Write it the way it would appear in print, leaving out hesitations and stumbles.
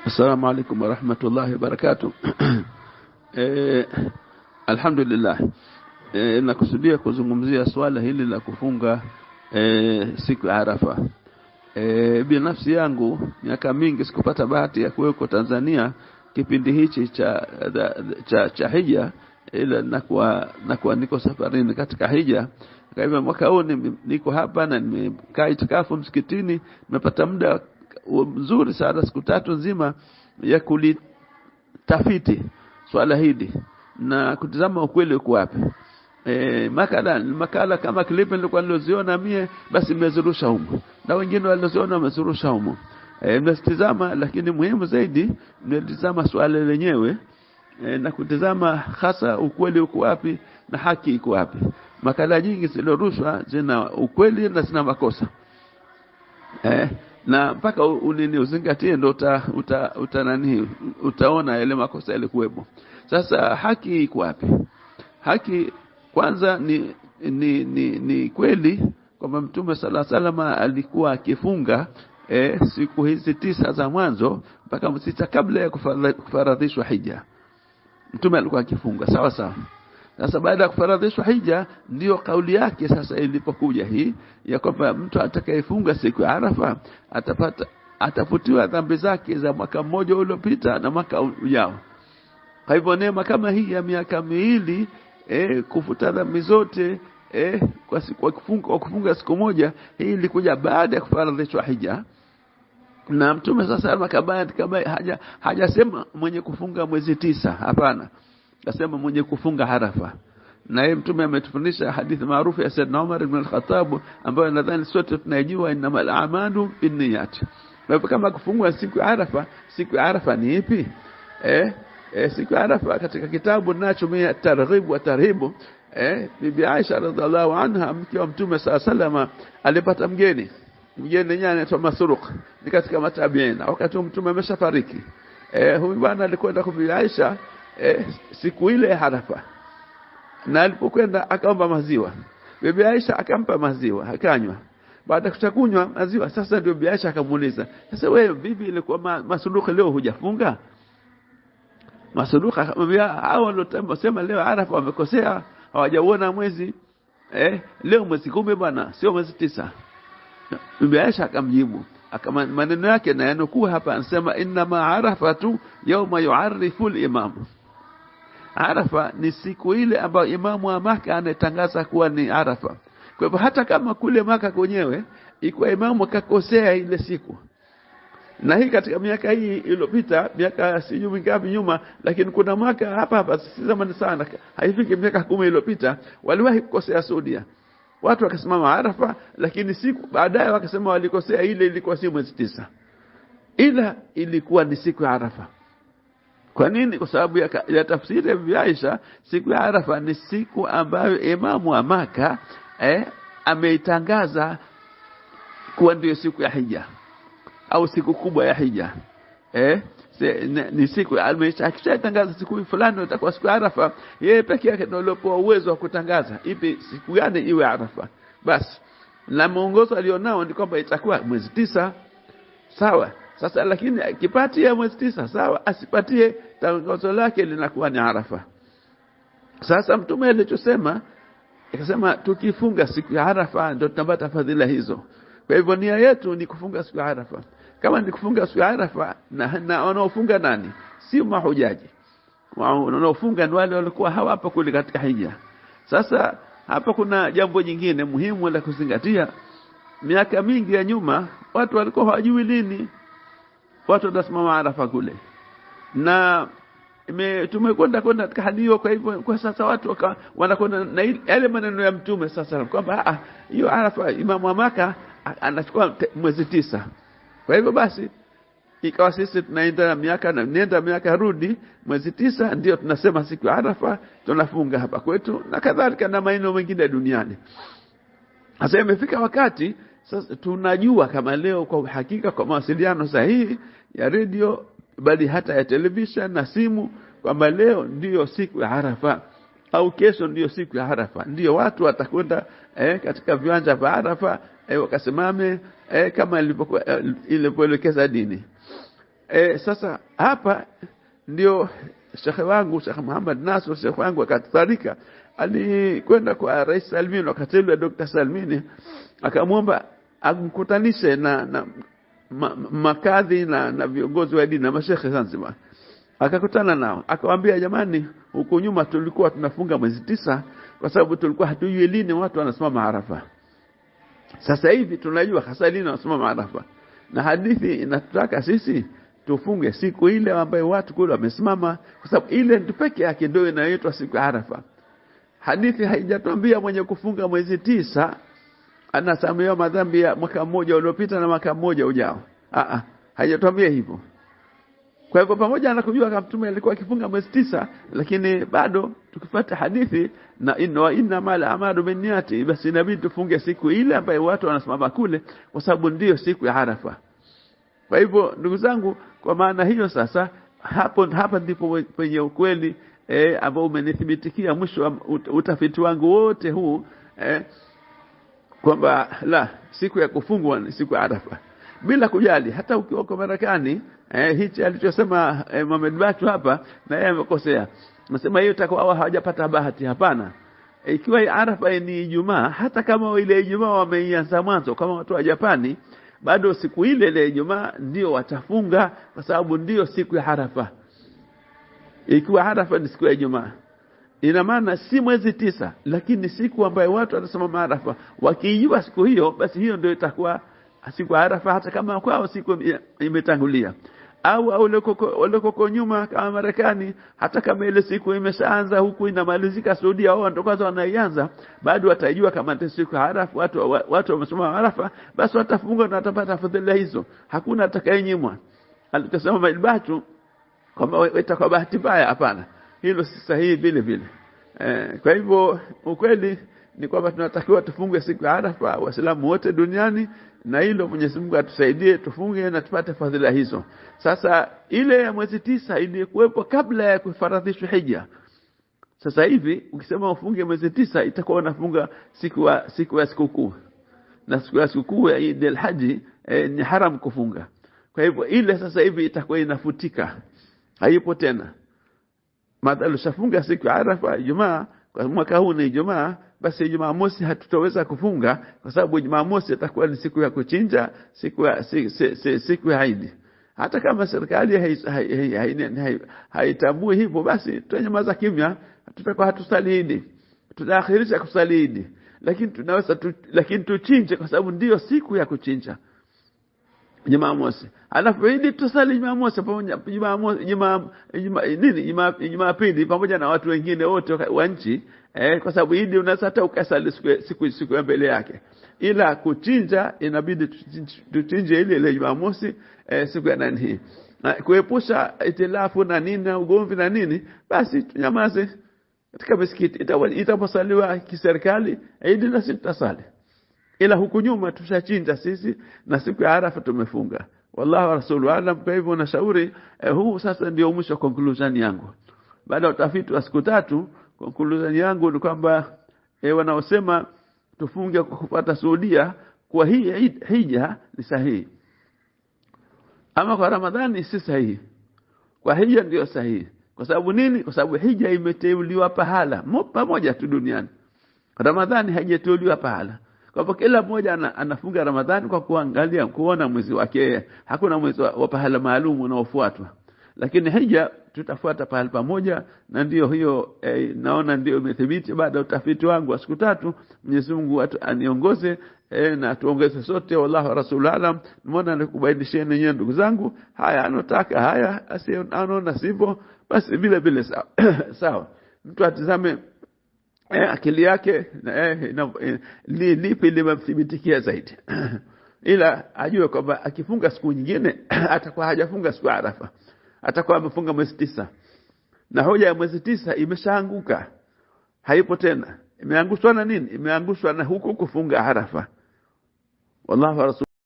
Assalamu alaikum wa rahmatullahi wa barakatuh. Alhamdulillah. Nakusudia kuzungumzia swala hili la kufunga siku ya Arafa. Binafsi yangu miaka mingi sikupata bahati ya kuweko Tanzania kipindi hichi cha hija, ila nakuwa niko safarini katika hija. Kwa hivyo mwaka huu niko hapa na nimekaa itikafu msikitini, nimepata muda mzuri sana siku 3 nzima ya kulitafiti swala hili na kutazama ukweli uko wapi. Makala kama clip nilikuwa niloziona mie, basi nimezurusha humo, na wengine walizoona wamezurusha humo. Nimezitazama, lakini muhimu zaidi nimetazama swala lenyewe na kutazama hasa ukweli uko wapi na haki iko wapi. Makala nyingi zilorushwa zina ukweli na zina makosa, na mpaka uzingatie ndo utaona yale makosa yale kuwepo. Sasa haki iko wapi? Haki kwanza ni kweli kwamba Mtume sallallahu alaihi wasallam alikuwa akifunga siku hizi 9 za mwanzo mpaka 6 kabla ya kufaradhishwa hija. Mtume alikuwa akifunga sawa sawa. Sasa baada ya kufaradhishwa hija ndio kauli yake sasa ilipokuja hii ya kwamba mtu atakayefunga siku ya Arafa atafutiwa dhambi zake za mwaka mmoja uliopita na mwaka ujao. Kwa hivyo neema kama hii ya miaka miwili kufuta dhambi zote kwa kufunga siku moja, hii ilikuja baada ya kufaradhishwa hija. Na Mtume sasa kama hajasema mwenye kufunga mwezi 9, hapana, akasema mwenye kufunga Arafa. Na yeye Mtume ametufundisha hadithi maarufu ya Sayyidna Umar ibn al-Khattab ambayo nadhani sote tunajua, innamal a'malu binniyat. Na kama kufunga siku ya Arafa, siku ya Arafa ni ipi? Siku ya Arafa katika kitabu nacho targhib wa tarhibu, Bibi Aisha radhiallahu anha mke wa Mtume sallallahu alipata mgeni yeye anaitwa Masruq, ni katika matabiina wakati Mtume ameshafariki. Huyu bwana alikwenda kwa Bibi Aisha siku ile ya Arafa, na alipokwenda akaomba maziwa. Bibi Aisha akampa maziwa akanywa. Baada ya kunywa maziwa, sasa ndio Bibi Aisha akamuuliza, sasa wewe bibi ilikuwa Masruq leo hujafunga? Masruq akamwambia, hao walosema leo Arafa wamekosea, hawajaona mwezi. Leo mwezi 10 bwana, sio mwezi 9. Bibi Aisha akamjibu, maneno yake na yanukuu hapa, anasema inna ma arafatu yawma yu'arrifu al-imam. Arafa ni siku ile ambayo imamu wa Maka anatangaza kuwa ni Arafa. Kwa hivyo hata kama kule Maka kwenyewe iko imamu kakosea ile siku, na hii katika miaka hii iliyopita, miaka sijui ngapi nyuma, lakini kuna mwaka hapa si zamani sana, haifiki miaka 10 iliyopita, waliwahi kukosea Saudia. Watu wakasimama Arafa, lakini siku baadaye wakasema walikosea, ile ilikuwa si mwezi 9, ila ilikuwa ni siku ya Arafa. Kwa nini? Kwa sababu ya tafsiri ya Bibi Aisha, siku ya Arafa ni siku ambayo imamu wa Maka ameitangaza kuwa ndio siku ya hija au siku kubwa ya hija. Ni siku akishatangaza siku fulani itakuwa siku ya Arafa, yeye pekee yake ndio aliyopewa uwezo wa kutangaza ipi siku gani iwe Arafa. Basi na mwongozo alionao ni kwamba itakuwa mwezi 9, sawa. Sasa lakini akipatia mwezi 9 sawa, asipatie tangazo lake linakuwa ni Arafa. Sasa Mtume alichosema akasema tukifunga siku ya Arafa ndio tutapata fadhila hizo. Kwa hivyo nia yetu ni kufunga siku ya Arafa. Kama ni kufunga siku ya Arafa, na wanaofunga nani? Si mahujaji. Wanaofunga ni wale walikuwa hawapa kule katika hija. Sasa hapa kuna jambo jingine muhimu la kuzingatia. Miaka mingi ya nyuma watu walikuwa hawajui lini watu watasimama Arafa kule, na tumekwenda katika hali hiyo. Kwa hivyo kwa sasa watu wanakwenda na yale maneno ya Mtume sasa kwamba hiyo Arafa imamu wa Maka anachukua mwezi 9. Kwa hivyo basi ikawa sisi tunaenda miaka rudi, mwezi 9 ndio tunasema siku ya Arafa tunafunga hapa kwetu, na kadhalika na maeneo mengine duniani. Sasa imefika wakati sasa tunajua kama leo kwa hakika, kwa mawasiliano sahihi ya radio, bali hata ya television na simu, kwamba leo ndio siku ya Arafa au kesho ndio siku ya Arafa. Ndio watu watakwenda katika viwanja vya Arafa wakasimame kama ilivyoelekeza dini. Sasa hapa ndio Sheikh wangu Sheikh Muhammad Nasr, Sheikh wangu akatarika, alikwenda kwa Rais Salmini, wakati ule Dr. Salmini akamwomba amkutanishe na makadhi na viongozi wa dini na mashekhe Zanzibar. Akakutana nao, akawaambia jamani, huko nyuma tulikuwa tunafunga mwezi 9 kwa sababu tulikuwa hatujui lini watu wanasimama Arafa. Sasa hivi tunajua hasa lini wanasimama Arafa, na hadithi inatutaka sisi tufunge siku ile ambayo watu kule wamesimama, kwa sababu ile ndio pekee yake ndio inaitwa siku ya Arafa. Hadithi haijatuambia mwenye kufunga mwezi 9 anasamehewa madhambi ya mwaka mmoja uliopita na mwaka mmoja ujao. Haijatuambia hivyo. Kwa hivyo pamoja na kujua kama Mtume alikuwa akifunga mwezi 9, lakini bado tukifuata hadithi na inna mal a'malu binniyati, basi inabidi tufunge siku ile ambayo watu wanasimama kule, kwa sababu ndio siku ya Arafa. Kwa hivyo ndugu zangu, kwa maana hiyo sasa hapa ndipo penye ukweli ambao umenithibitikia mwisho wa utafiti wangu wote huu, kwamba la siku ya kufungwa ni siku ya Arafa, bila kujali hata ukiwa kwa Marekani. Hichi alichosema Mohamed Batu hapa na yeye amekosea. Nasema hiyo itakuwa hawajapata bahati. Hapana, ikiwa Arafa ni Ijumaa, hata kama ile Ijumaa wameianza mwanzo kama watu wa Japani, bado siku ile Ijumaa ndio watafunga, kwa sababu ndio siku ya Arafa. Ikiwa Arafa ni siku ya Ijumaa, ina maana si mwezi 9, lakini siku ambayo watu wanasema Arafa, wakijua siku hiyo, basi hiyo ndio itakuwa siku ya Arafa, hata kama kwao siku imetangulia. Au wale nyuma kama Marekani, hata kama ile siku imeshaanza huku inamalizika Saudi, wao ndio kwanza wanaianza, bado watajua kama ni siku ya Arafa, watu wamesoma Arafa, basi watafunga na watapata fadhila hizo. Hakuna atakayenyimwa. Alikasema Mailbatu kama itakuwa bahati mbaya, hapana, hilo si sahihi vile vile. Kwa hivyo ukweli ni kwamba tunatakiwa tufunge siku ya Arafa, Waislamu wote duniani, na hilo Mwenyezi Mungu atusaidie tufunge na tupate fadhila hizo. Sasa ile ya mwezi 9 ilikuwepo kabla ya kufaradhishwa hija. Sasa hivi ukisema ufunge mwezi 9, itakuwa unafunga siku ya sikukuu, na siku ya sikukuu ya Eid al-Hajj ni haram kufunga. Kwa hivyo ile sasa hivi itakuwa inafutika, haipo tena. Madhalu shafunga siku ya Arafa Ijumaa, kwa mwaka huu ni Ijumaa, basi Jumamosi hatutaweza kufunga, kwa sababu Jumamosi itakuwa ni siku ya kuchinja, siku ya Eid. Hata kama serikali haitambui hivyo, basi tunyamaza kimya, tutakuwa hatusali Eid, tutaakhirisha kusali Eid, lakini tunaweza lakini tuchinje, kwa sababu ndio siku ya kuchinja Jumamosi. Alafu Eid tusali Jumamosi pamoja, Jumapili pamoja na watu wengine wote wa nchi, kwa sababu Eid unaweza hata ukasali siku ya mbele yake, ila kuchinja inabidi tuchinje ile Jumamosi, siku ya nani hii, kuepusha itilafu na nini na ugomvi na nini, basi tunyamaze katika misikiti. Itaposaliwa kiserikali Eid na sisi tutasali, ila huku nyuma tushachinja sisi na siku ya Arafa tumefunga. Wallahu wa rasuluhu alam. Kwa hivyo nashauri huu sasa ndio mwisho conclusion yangu. Baada ya utafiti wa siku 3, conclusion yangu ni kwamba wanaosema tufunge kwa kufuata Saudia, kwa hii hija ni sahihi, ama kwa Ramadhani si sahihi. Kwa hija ndio sahihi. Kwa sababu nini? Kwa sababu hija imeteuliwa pahala pamoja tu duniani. Ramadhani haijateuliwa pahala. Kwa hivyo kila mmoja anafunga Ramadhani kwa kuona mwezi wake. Hakuna mwezi wa pahala maalum unaofuatwa. Lakini hija tutafuata pahala pamoja, na ndio hiyo naona ndio imethibiti baada ya utafiti wangu wa siku 3. Mwenyezi Mungu aniongoze na tuongeze sote. Wallahu rasul alam. Nimeona nikubainisheni nyenye ndugu zangu, haya anotaka haya, anaona sivyo, basi vile sawa. Sawa. Mtu atizame akili yake lipi limemthibitikia zaidi. Ila ajue kwamba akifunga siku nyingine atakuwa hajafunga siku ya Arafa, atakuwa amefunga mwezi 9, na hoja ya mwezi 9 imeshaanguka, haipo tena. Imeangushwa na nini? Imeangushwa na huko kufunga Arafa. Wallahu rasul